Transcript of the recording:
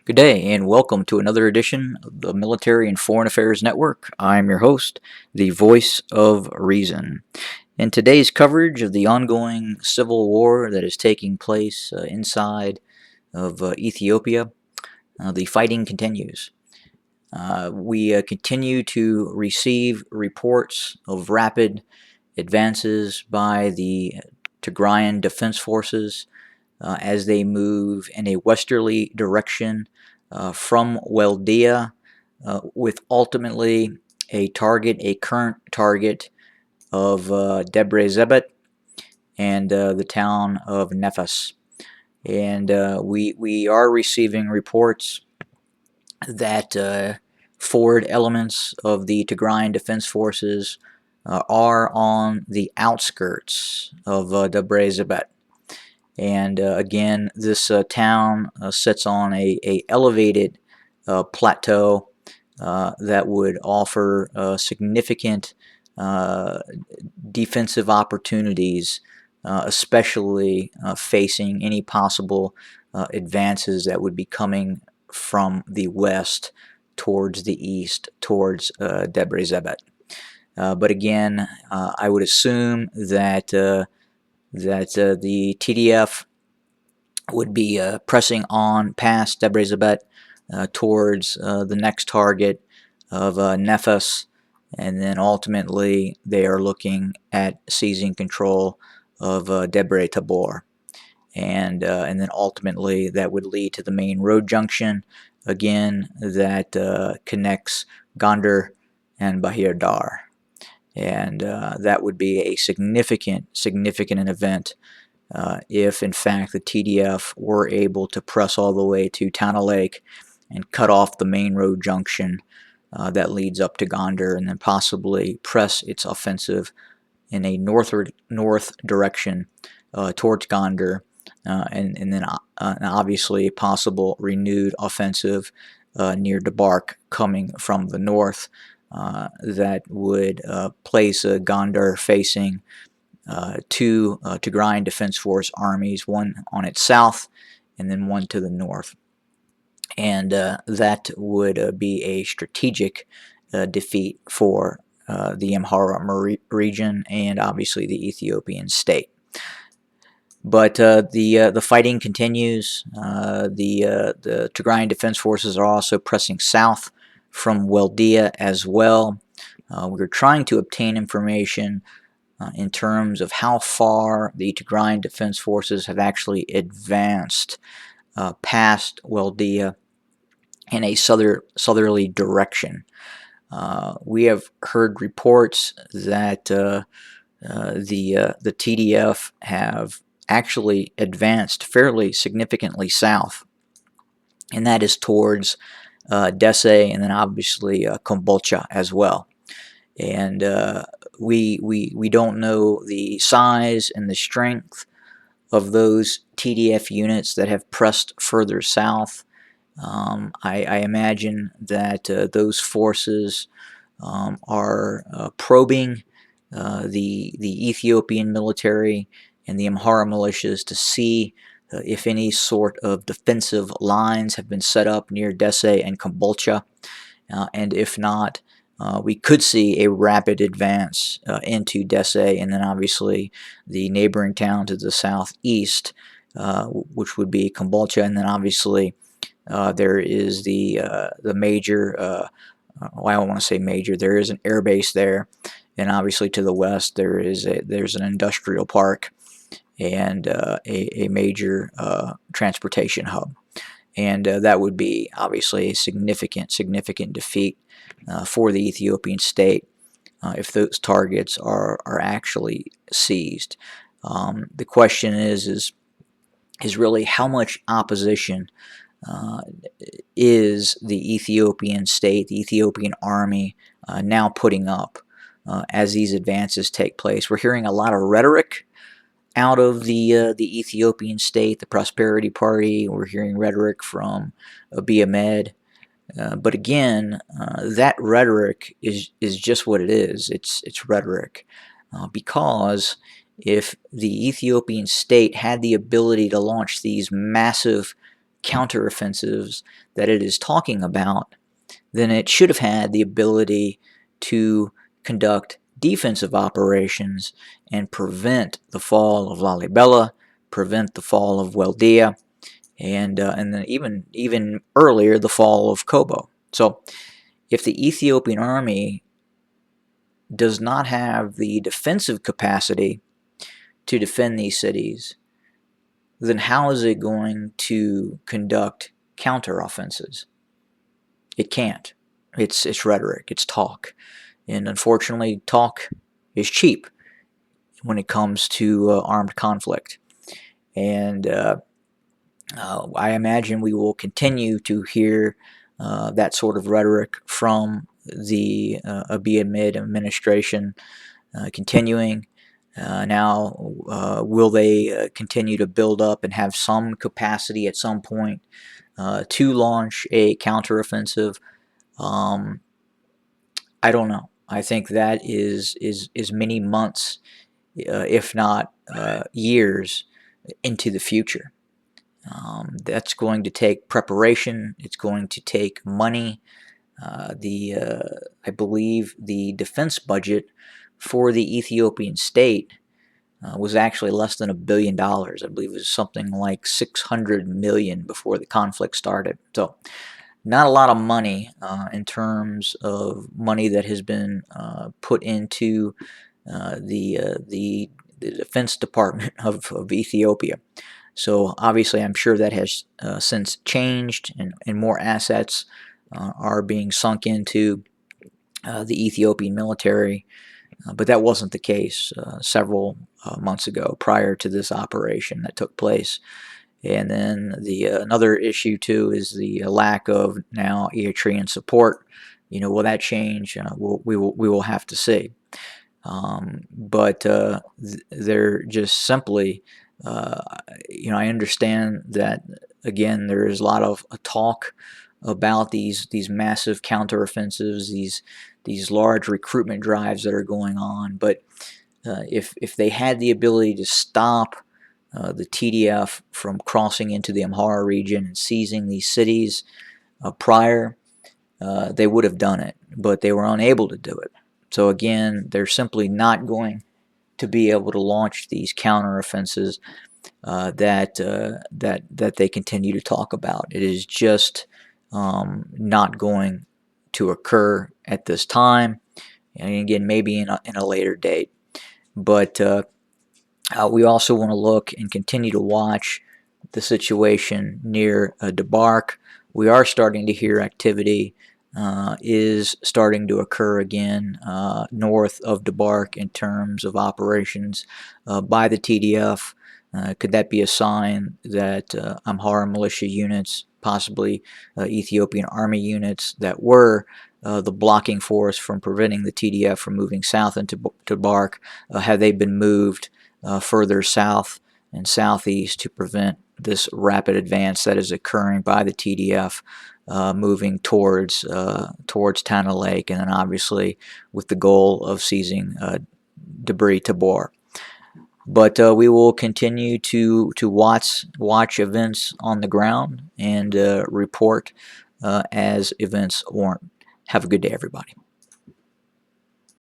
Good day, and welcome to another edition of the Military and Foreign Affairs Network. I'm your host, the voice of reason. In today's coverage of the ongoing civil war that is taking place inside of Ethiopia, the fighting continues. We continue to receive reports of rapid advances by the Tigrayan Defense Forces as they move in a westerly direction from Weldia, with ultimately a current target of Debre Tabor and the town of Nefas. And we are receiving reports that forward elements of the Tigrayan Defense Forces are on the outskirts of Debre Tabor. And again, this town sits on a elevated plateau that would offer significant uh, defensive opportunities, especially facing any possible advances that would be coming from the west towards the east, towards Debre Tabor. But again, I would assume that the TDF would be pressing on past Debre Tabor towards the next target of Nefas, and then ultimately they are looking at seizing control of Debre Tabor, and then ultimately that would lead to the main road junction again that connects Gondar and Bahir Dar, and that would be a significant event if in fact the TDF were able to press all the way to Tana Lake and cut off the main road junction that leads up to Gondar, and then possibly press its offensive in a north direction towards Gondar, and then obviously a possible renewed offensive near Debark coming from the north that would place Gondar facing two Tigrayan Defense Force armies, one on its south and then one to the north. And that would be a strategic defeat for the Amhara region and obviously the Ethiopian state. But the fighting continues. The Tigrayan Defense Forces are also pressing south from Weldia as well. We're trying to obtain information in terms of how far the Tigrayan Defense Forces have actually advanced past Weldia in a southerly direction. We have heard reports that the TDF have actually advanced fairly significantly south, and that is towards Dese and then obviously Kombolcha as well. And we don't know the size and the strength of those TDF units that have pressed further south. I imagine that those forces are probing the Ethiopian military and the Amhara militias to see if any sort of defensive lines have been set up near Dese and Kombolcha, and if not, we could see a rapid advance into Dese, and then obviously the neighboring town to the southeast, which would be Kombolcha, and then obviously there is the major. Well, I don't want to say major. There is an air base there, and obviously to the west there's an industrial park and a major transportation hub, and that would be obviously a significant defeat for the Ethiopian state if those targets are actually seized. The question is really how much opposition is the Ethiopian state, the Ethiopian army now putting up as these advances take place. We're hearing a lot of rhetoric out of the Ethiopian state, the Prosperity Party. We're hearing rhetoric from Abiy Ahmed. But again, that rhetoric is just what it is. It's rhetoric. Because if the Ethiopian state had the ability to launch these massive counteroffensives that it is talking about, then it should have had the ability to conduct defensive operations and prevent the fall of Lalibela, prevent the fall of Weldia, and then even earlier the fall of Kobo. So if the Ethiopian army does not have the defensive capacity to defend these cities, then how is it going to conduct counteroffenses? It can't. It's rhetoric, it's talk. And unfortunately, talk is cheap when it comes to armed conflict. And I imagine we will continue to hear that sort of rhetoric from the Abiy Ahmed administration continuing. Now, will they continue to build up and have some capacity at some point to launch a counteroffensive? I don't know. I think that is many months, if not years, into the future. That's going to take preparation. It's going to take money. I believe the defense budget for the Ethiopian state was actually less than $1 billion. I believe it was something like 600 million before the conflict started. So not a lot of money in terms of money that has been put into the defense department of Ethiopia. So obviously, I'm sure that has since changed, and more assets are being sunk into the Ethiopian military. But that wasn't the case several months ago, prior to this operation that took place. And then the another issue too is the lack of now Eritrean support. Will that change? We will have to see. But they're just simply, I understand that again there is a lot of talk about these massive counteroffensives, these large recruitment drives that are going on. But if they had the ability to stop the TDF from crossing into the Amhara region and seizing these cities prior, they would have done it, but they were unable to do it. So again, they're simply not going to be able to launch these counteroffenses that they continue to talk about. It is just not going to occur at this time, and again, maybe in a later date. But we also want to look and continue to watch the situation near Debark. We are starting to hear activity is starting to occur again north of Debark in terms of operations by the TDF. Could that be a sign that Amhara militia units, possibly Ethiopian army units that were the blocking force from preventing the TDF from moving south into Debark, have they been moved further south and southeast to prevent this rapid advance that is occurring by the TDF moving towards Tana Lake, and then obviously with the goal of seizing Debre Tabor. But we will continue to watch events on the ground and report as events warrant. Have a good day, everybody.